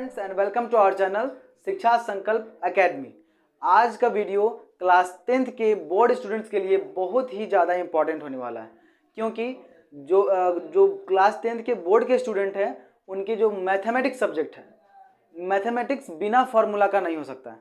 Friends and welcome to our channel Shiksha Sankalp academy. आज का video class 10th के board students के लिए बहुत ही ज़्यादा इम्पॉर्टेंट होने वाला है, क्योंकि जो क्लास 10th के बोर्ड के स्टूडेंट हैं उनके जो मैथमेटिक्स सब्जेक्ट है, मैथमेटिक्स बिना फार्मूला का नहीं हो सकता है।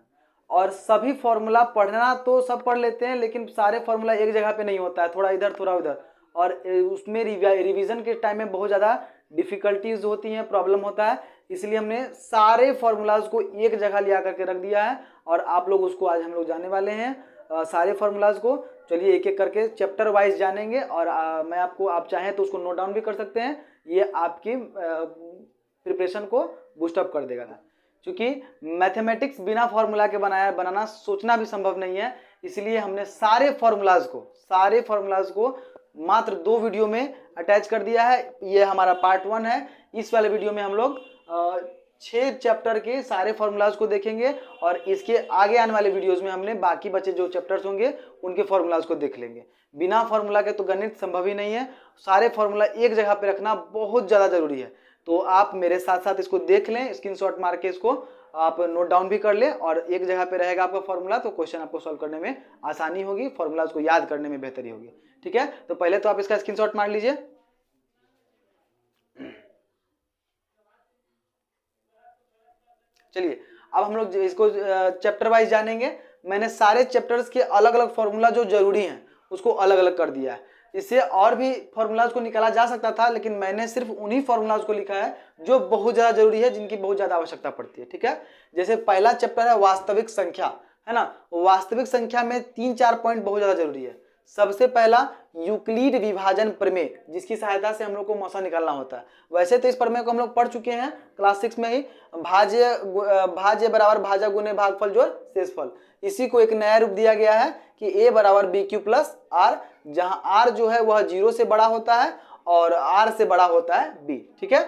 और सभी फार्मूला पढ़ना तो सब पढ़ लेते हैं, लेकिन सारे फार्मूला एक जगह पे नहीं होता है, थोड़ा इधर थोड़ा उधर, और उसमें रिवीजन के टाइम में बहुत ज़्यादा डिफ़िकल्टीज होती हैं, प्रॉब्लम होता है। इसलिए हमने सारे फार्मूलाज को एक जगह लिया करके रख दिया है और आप लोग उसको आज हम लोग जाने वाले हैं सारे फार्मूलाज को। चलिए एक एक करके चैप्टर वाइज जानेंगे और मैं आपको, आप चाहें तो उसको नोट डाउन भी कर सकते हैं, ये आपकी प्रिपरेशन को बूस्टअप कर देगा। क्योंकि मैथमेटिक्स बिना फार्मूला के बनाना सोचना भी संभव नहीं है, इसलिए हमने सारे फार्मूलाज को मात्र 2 वीडियो में अटैच कर दिया है। ये हमारा पार्ट 1 है। इस वाले वीडियो में हम लोग 6 चैप्टर के सारे फार्मूलाज को देखेंगे और इसके आगे आने वाले वीडियोस में हमने बाकी बचे जो चैप्टर्स होंगे उनके फार्मूलाज को देख लेंगे। बिना फार्मूला के तो गणित संभव ही नहीं है। सारे फार्मूला एक जगह पे रखना बहुत ज़्यादा जरूरी है, तो आप मेरे साथ साथ इसको देख लें, स्क्रीनशॉट मार के इसको आप नोट डाउन भी कर लें और एक जगह पे रहेगा आपका फार्मूला, तो क्वेश्चन आपको सॉल्व करने में आसानी होगी, फार्मूलाज को याद करने में बेहतरी होगी। ठीक है, तो पहले तो आप इसका स्क्रीनशॉट मार लीजिए। चलिए अब हम लोग इसको चैप्टर वाइज जानेंगे। मैंने सारे चैप्टर्स के अलग अलग फार्मूला जो जरूरी हैं उसको अलग अलग कर दिया है। इससे और भी फार्मूलाज को निकाला जा सकता था, लेकिन मैंने सिर्फ उन्हीं फार्मूलाज को लिखा है जो बहुत ज़्यादा जरूरी है, जिनकी बहुत ज़्यादा आवश्यकता पड़ती है। ठीक है, जैसे पहला चैप्टर है वास्तविक संख्या, है ना। वास्तविक संख्या में 3-4 पॉइंट बहुत ज़्यादा जरूरी है। सबसे पहला यूक्लिड विभाजन प्रमेय, जिसकी सहायता से हम लोग को मौसा निकालना होता है। वैसे तो इस प्रमेय को हम लोग पढ़ चुके हैं क्लास 6 में ही, भाज्य बराबर भाजा गुने भागफल जोड़ शेषफल। इसी को एक नया रूप दिया गया है कि a बराबर बी क्यू प्लस आर, जहां r जो है वह 0 से बड़ा होता है और r से बड़ा होता है b। ठीक है,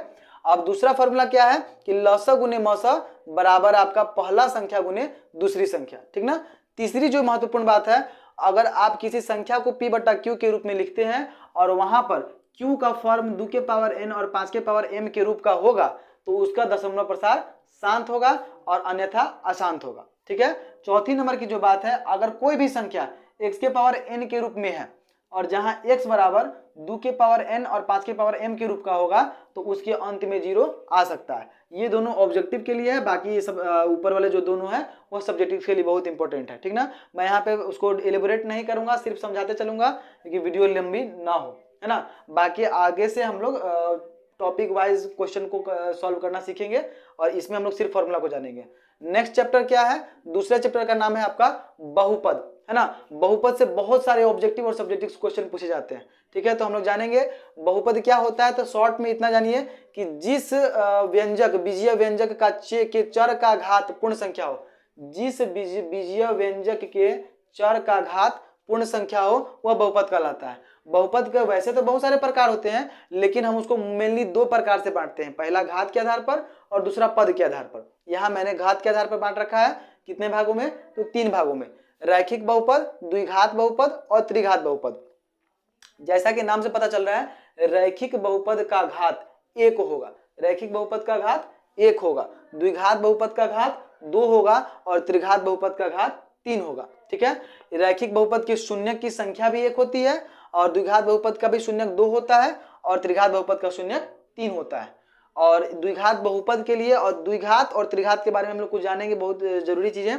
अब दूसरा फॉर्मूला क्या है कि लस गुने मस बराबर आपका पहला संख्या गुने दूसरी संख्या। ठीक ना। तीसरी जो महत्वपूर्ण बात है, अगर आप किसी संख्या को p बटा q के रूप में लिखते हैं और वहां पर q का फॉर्म 2 के पावर n और 5 के पावर m के रूप का होगा, तो उसका दशमलव प्रसार शांत होगा और अन्यथा अशांत होगा। ठीक है, चौथी नंबर की जो बात है, अगर कोई भी संख्या x के पावर n के रूप में है और जहां x बराबर 2 के पावर n और 5 के पावर m के रूप का होगा, तो उसके अंत में 0 आ सकता है। ये दोनों ऑब्जेक्टिव के लिए है, बाकी ये सब ऊपर वाले जो दोनों है वो सब्जेक्टिव के लिए बहुत इंपॉर्टेंट है। ठीक ना, मैं यहाँ पे उसको एलिबोरेट नहीं करूंगा, सिर्फ समझाते चलूंगा क्योंकि वीडियो लंबी ना हो, है ना। बाकी आगे से हम लोग टॉपिक वाइज क्वेश्चन को सॉल्व करना सीखेंगे और इसमें हम लोग सिर्फ फॉर्मूला को जानेंगे। नेक्स्ट चैप्टर क्या है? दूसरे चैप्टर का नाम है आपका बहुपद, है ना। बहुपद से बहुत सारे ऑब्जेक्टिव और सब्जेक्टिव क्वेश्चन पूछे जाते हैं। ठीक है, तो हम लोग जानेंगे बहुपद क्या होता है। तो शॉर्ट में इतना जानिए कि जिस व्यंजक बीजीय व्यंजक का के चर का घात पूर्ण संख्या हो, जिस बीजीय व्यंजक के चर का घात पूर्ण संख्या हो, वह बहुपद कहलाता है। बहुपद के वैसे तो बहुत सारे प्रकार होते हैं, लेकिन हम उसको मेनली 2 प्रकार से बांटते हैं, पहला घात के आधार पर और दूसरा पद के आधार पर। यहाँ मैंने घात के आधार पर बांट रखा है। कितने भागों में? तो 3 भागों में, रैखिक बहुपद, द्विघात बहुपद और त्रिघात बहुपद। जैसा कि नाम से पता चल रहा है, रैखिक बहुपद का घात 1 होगा, रैखिक बहुपद का घात 1 होगा, द्विघात बहुपद का घात 2 होगा और त्रिघात बहुपद का घात 3 होगा। ठीक है, रैखिक बहुपद के शून्य की संख्या भी 1 होती है और द्विघात बहुपद का भी शून्य 2 होता है और त्रिघात बहुपद का शून्य 3 होता है। और द्विघात बहुपद के लिए और द्विघात और त्रिघात के बारे में हम लोग कुछ जानेंगे, बहुत जरूरी चीजें।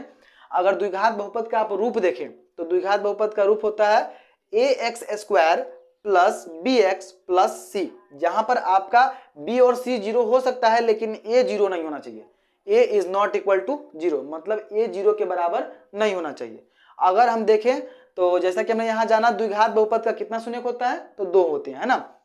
अगर द्विघात बहुपद का आप रूप देखें तो द्विघात बहुपद का रूप होता है ax² plus bx plus c, जहां पर आपका b और c 0 हो सकता है लेकिन a 0 नहीं होना चाहिए। a is not equal to 0, मतलब a 0 के बराबर नहीं होना चाहिए। अगर हम देखें तो जैसा कि हमने यहाँ जाना, द्विघात बहुपद का कितना शून्य होता है? तो 2 होते हैं, है ना।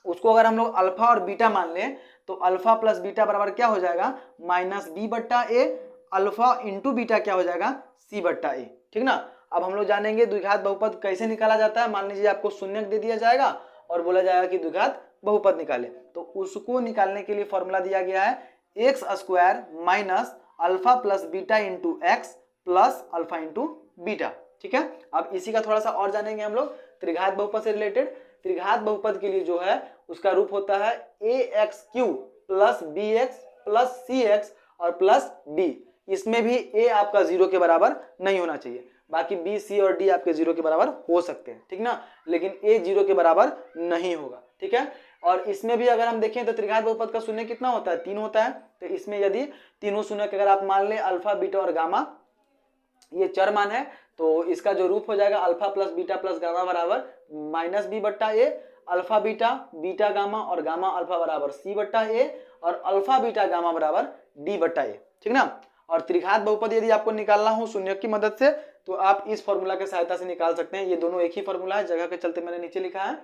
उसको अगर हम लोग अल्फा और बीटा मान लें तो अल्फा प्लस बीटा बराबर क्या हो जाएगा? -b बट्टा a। अल्फा इंटू बीटा क्या हो जाएगा? c बट्टा a। ठीक ना। अब हम लोग जानेंगे द्विघात बहुपद कैसे निकाला जाता है। मान लीजिए आपको शून्य दे दिया जाएगा और बोला जाएगा कि द्विघात बहुपद निकाले, तो उसको निकालने के लिए फॉर्मूला दिया गया है x² minus alpha plus beta into x plus alpha into beta. ठीक है, अब इसी का थोड़ा सा और जानेंगे हम लोग त्रिघात बहुपद से रिलेटेड। त्रिघात बहुपद के लिए जो है उसका रूप होता है ax³ प्लस bx प्लस सी एक्स और प्लस डी, इसमें भी ए आपका 0 के बराबर नहीं होना चाहिए। बाकी बी, सी और डी आपके 0 के बराबर हो सकते हैं, ठीक ना, लेकिन ए 0 के बराबर नहीं होगा, ठीक है। और इसमें भी अगर हम देखें तो त्रिघात बहुपद का शून्य कितना होता है, 3 होता है। तो इसमें यदि तीनों शून्य के अगर आप मान लें अल्फा, बीटा और गामा ये चर मान है, तो इसका जो रूप हो जाएगा alpha plus beta plus gamma बराबर माइनस बी बट्टा ए, अल्फा बीटा, बीटा गामा और गामा अल्फा बराबर सी बट्टा ए, और अल्फा बीटा गामा बराबर डी बट्टा ए, ठीक ना। और त्रिघात बहुपद यदि आपको निकालना हो शून्य की मदद से तो आप इस फॉर्मूला की सहायता से निकाल सकते हैं। ये दोनों एक ही फॉर्मूला है, जगह के चलते मैंने नीचे लिखा है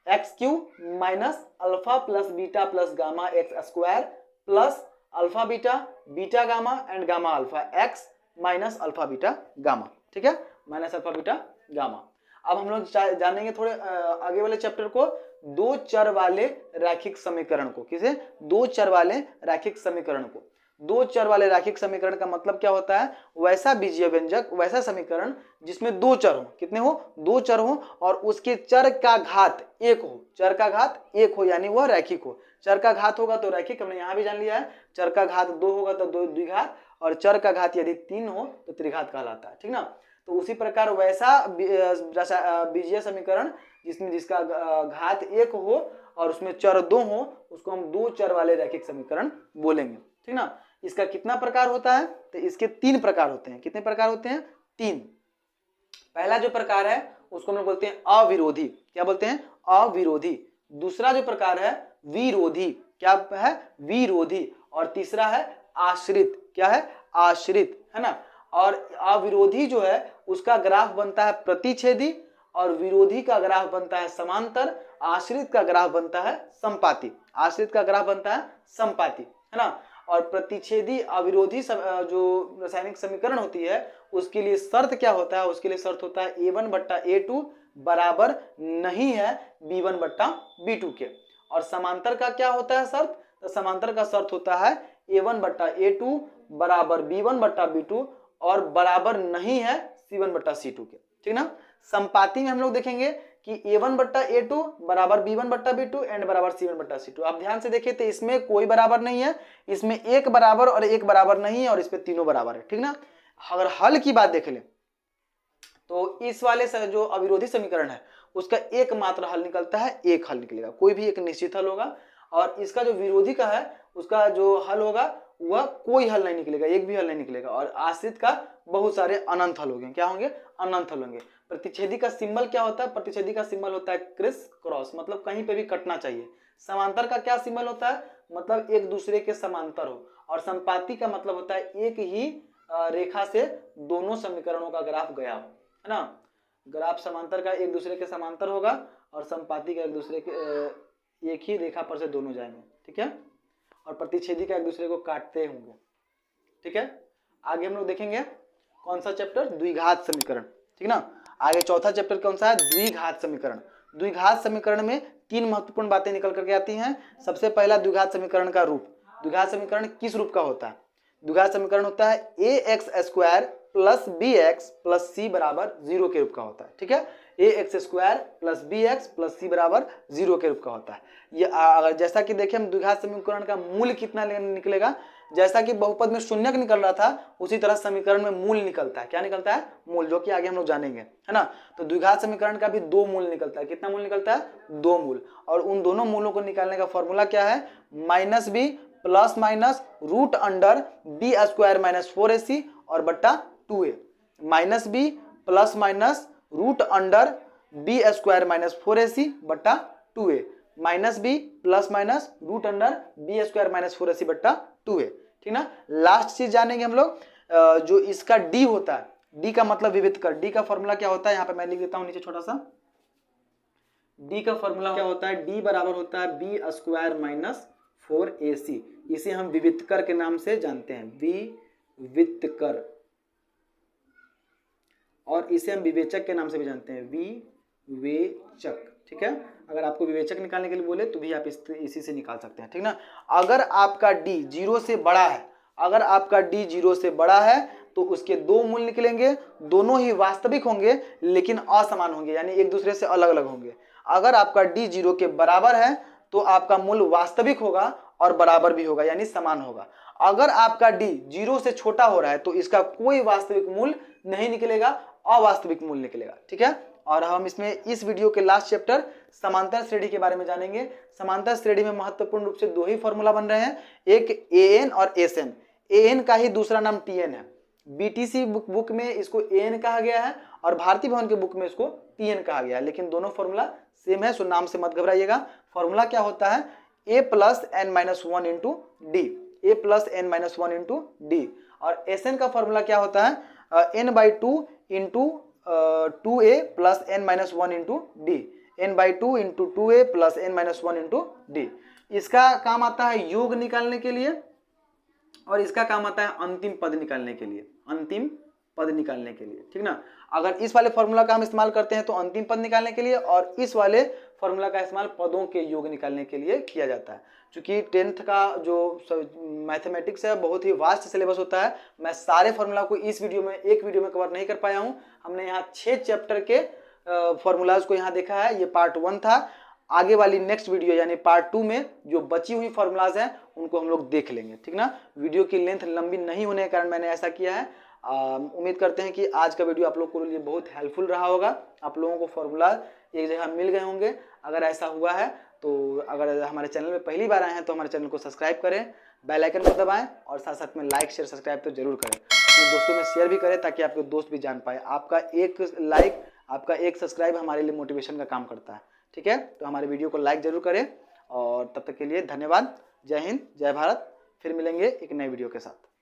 x Q minus alpha plus beta plus gamma x square plus alpha beta, beta gamma and gamma alpha x minus alpha beta gamma, ठीक है, माइनस अल्फा बीटा गामा। अब हम लोग जानेंगे थोड़े आगे वाले चैप्टर को, दो चर वाले रैखिक समीकरण को। किसे? दो चर वाले रैखिक समीकरण को। दो चर वाले रैखिक समीकरण का मतलब क्या होता है? वैसा बीजीय व्यंजक, वैसा समीकरण जिसमें दो चर हो। कितने हो? दो चर हो और उसके चर का घात एक हो। चर का घात एक हो यानी वह रैखिक हो। चर का घात होगा तो रैखिक, हमने यहां भी जान लिया है। चर का घात दो होगा तो दो द्विघात, और चर का घात यदि तीन हो तो त्रिघात कहलाता है, ठीक ना। तो उसी प्रकार वैसा बीजीय समीकरण जिसका घात एक हो और उसमें चर दो हो, उसको हम दो चर वाले रैखिक समीकरण बोलेंगे, ठीक ना। इसका कितना प्रकार होता है? तो इसके तीन प्रकार होते हैं। कितने प्रकार होते हैं? तीन। पहला जो प्रकार है उसको हम लोग बोलते हैं अविरोधी। क्या बोलते हैं? अविरोधी। दूसरा जो प्रकार है विरोधी। क्या है? विरोधी। और तीसरा है आश्रित। क्या है? आश्रित, है ना। और अविरोधी जो है उसका ग्राफ बनता है प्रतिच्छेदी, और विरोधी का ग्राफ बनता है समांतर, आश्रित का ग्राफ बनता है संपाती। आश्रित का ग्राफ बनता है संपाती, है ना। और प्रतिच्छेदी अविरोधी जो रासायनिक समीकरण होती है उसके लिए शर्त क्या होता है? उसके लिए शर्त होता है a1 बट्टा a2 बराबर नहीं है b1 बट्टा b2 के। और समांतर का क्या होता है शर्त? तो समांतर का शर्त होता है a1 बट्टा a2 बराबर b1 बट्टा b2 और बराबर नहीं है c1 बट्टा c2 के, ठीक ना। संपाती में हम लोग देखेंगे कि a1 बट्टा a2 बराबर b1 बट्टा b2 एंड बराबर c1 बट्टा c2। आप ध्यान से देखिए तो इसमें कोई बराबर नहीं है, इसमें एक बराबर और एक बराबर नहीं है, और इस पे तीनों बराबर है, ठीक ना। अगर हल की बात देख लें तो इस वाले से जो अविरोधी समीकरण है उसका एकमात्र हल निकलता है, एक हल निकलेगा, कोई भी एक निश्चित हल होगा। और इसका जो विरोधी का है उसका जो हल होगा वह कोई हल नहीं निकलेगा, एक भी हल नहीं निकलेगा। और आश्रित का बहुत सारे अनंत हल होंगे। क्या होंगे? अनंत हल होंगे। प्रतिच्छेदी का सिंबल क्या होता है? प्रतिच्छेदी का सिंबल होता है क्रिस क्रॉस, मतलब कहीं पे भी कटना चाहिए। समांतर का क्या सिंबल होता है? मतलब एक दूसरे के समांतर हो। और संपाती का मतलब होता है एक ही रेखा से दोनों समीकरणों का ग्राफ गया हो, है ना। ग्राफ समांतर का एक दूसरे के समांतर होगा और संपाती का एक दूसरे के एक ही रेखा पर से दोनों जाएंगे, ठीक है। और प्रतिच्छेदी का एक दूसरे को काटते होंगे, ठीक है। आगे हम लोग देखेंगे कौन सा चैप्टर? द्विघात समीकरण, ठीक ना। आगे चौथा चैप्टर कौन सा है? द्विघात समीकरण। द्विघात समीकरण में तीन महत्वपूर्ण बातें निकल करके आती हैं। सबसे पहला द्विघात समीकरण का रूप। द्विघात समीकरण किस रूप का होता है? द्विघात समीकरण होता है A X square plus B X plus C बराबर 0 के रूप का होता है, ठीक है। A X square plus B X plus C बराबर 0 के रूप का होता है। ये अगर जैसा कि देखें हम द्विघात समीकरण का मूल कितना निकलेगा, जैसा कि बहुपद में शून्यक निकल रहा था उसी तरह समीकरण में मूल निकलता है। क्या निकलता है? मूल, जो कि आगे हम लोग जानेंगे, है ना। तो द्विघात समीकरण का भी दो मूल निकलता है। कितना मूल निकलता है? दो मूल। और उन दोनों मूलों को निकालने का फॉर्मूला क्या है? Minus B plus minus root under B square minus 4ac और बट्टा 2a। Minus B plus minus root under B square minus 4ac बट्टा 2a। Minus B plus minus root under B square minus 4ac बट्टा 2a, ठीक ना। Last चीज जानेंगे हम लोग जो इसका डी होता है। डी का मतलब विविध कर। डी का फॉर्मूला क्या होता है? यहाँ पे मैं लिख देता हूं नीचे छोटा सा। डी का फॉर्मूला क्या होता है? डी बराबर होता है बी स्क्वायर माइनस 4ac। इसे हम विविधकर के नाम से जानते हैं, विविधकर। और इसे हम विवेचक के नाम से भी जानते हैं, विवेचक, ठीक है। अगर आपको विवेचक निकालने के लिए बोले तो भी आप इसी से निकाल सकते हैं, ठीक ना। अगर आपका डी 0 से बड़ा है, अगर आपका डी 0 से बड़ा है तो उसके दो मूल निकलेंगे। दोनों ही वास्तविक होंगे लेकिन असमान होंगे, यानी एक दूसरे से अलग अलग होंगे। अगर आपका डी 0 के बराबर है तो आपका मूल वास्तविक होगा और बराबर भी होगा यानी समान होगा। अगर आपका डी 0 से छोटा हो रहा है तो इसका कोई वास्तविक मूल्य नहीं निकलेगा, अवास्तविक मूल्य निकलेगा। ठीक है, और हम इसमें इस वीडियो के लास्ट चैप्टर समांतर श्रेणी के बारे में जानेंगे। समांतर श्रेणी में महत्वपूर्ण रूप से दो ही फॉर्मूला बन रहे हैं, एक एन और एसएन। एन का ही दूसरा नाम टीएन है। बीटीसी बुक में इसको एन कहा गया है और भारतीय भवन के बुक में इसको टीएन कहा गया है, लेकिन दोनों फॉर्मूला सेम है, सो नाम से मत घबराइएगा। फॉर्मूला क्या होता है, a plus N minus one into D, A plus N minus one into D. और एसएन का फॉर्मूला क्या होता है, N by two into 2a plus N minus one into D, N by two into 2a plus N minus one into D. इसका काम आता है योग निकालने के लिए और इसका काम आता है अंतिम पद निकालने के लिए, अंतिम पद निकालने के लिए। ठीक ना, अगर इस वाले फॉर्मूला का हम इस्तेमाल करते हैं तो अंतिम पद निकालने के लिए, और इस वाले फॉर्मूला का इस्तेमाल पदों के योग निकालने के लिए किया जाता है। क्योंकि 10th का जो मैथमेटिक्स है बहुत ही वास्ट सिलेबस होता है, मैं सारे फॉर्मूला को इस वीडियो में एक वीडियो में कवर नहीं कर पाया हूँ। हमने यहाँ 6 चैप्टर के फॉर्मूलाज को यहाँ देखा है, ये पार्ट 1 था। आगे वाली नेक्स्ट वीडियो यानी पार्ट 2 में जो बची हुई फॉर्मूलाज हैं उनको हम लोग देख लेंगे। ठीक ना, वीडियो की लेंथ लंबी नहीं होने के कारण मैंने ऐसा किया है। उम्मीद करते हैं कि आज का वीडियो आप लोग के लिए बहुत हेल्पफुल रहा होगा, आप लोगों को फॉर्मूला एक जगह मिल गए होंगे। अगर ऐसा हुआ है तो अगर हमारे चैनल में पहली बार आए हैं तो हमारे चैनल को सब्सक्राइब करें, बेल आइकन को दबाएं और साथ साथ में लाइक शेयर सब्सक्राइब तो जरूर करें। अपने दोस्तों में शेयर भी करें ताकि आपके दोस्त भी जान पाए। आपका एक लाइक, आपका एक सब्सक्राइब हमारे लिए मोटिवेशन का काम करता है। ठीक है, तो हमारे वीडियो को लाइक जरूर करें और तब तक के लिए धन्यवाद। जय हिंद, जय भारत। फिर मिलेंगे एक नए वीडियो के साथ।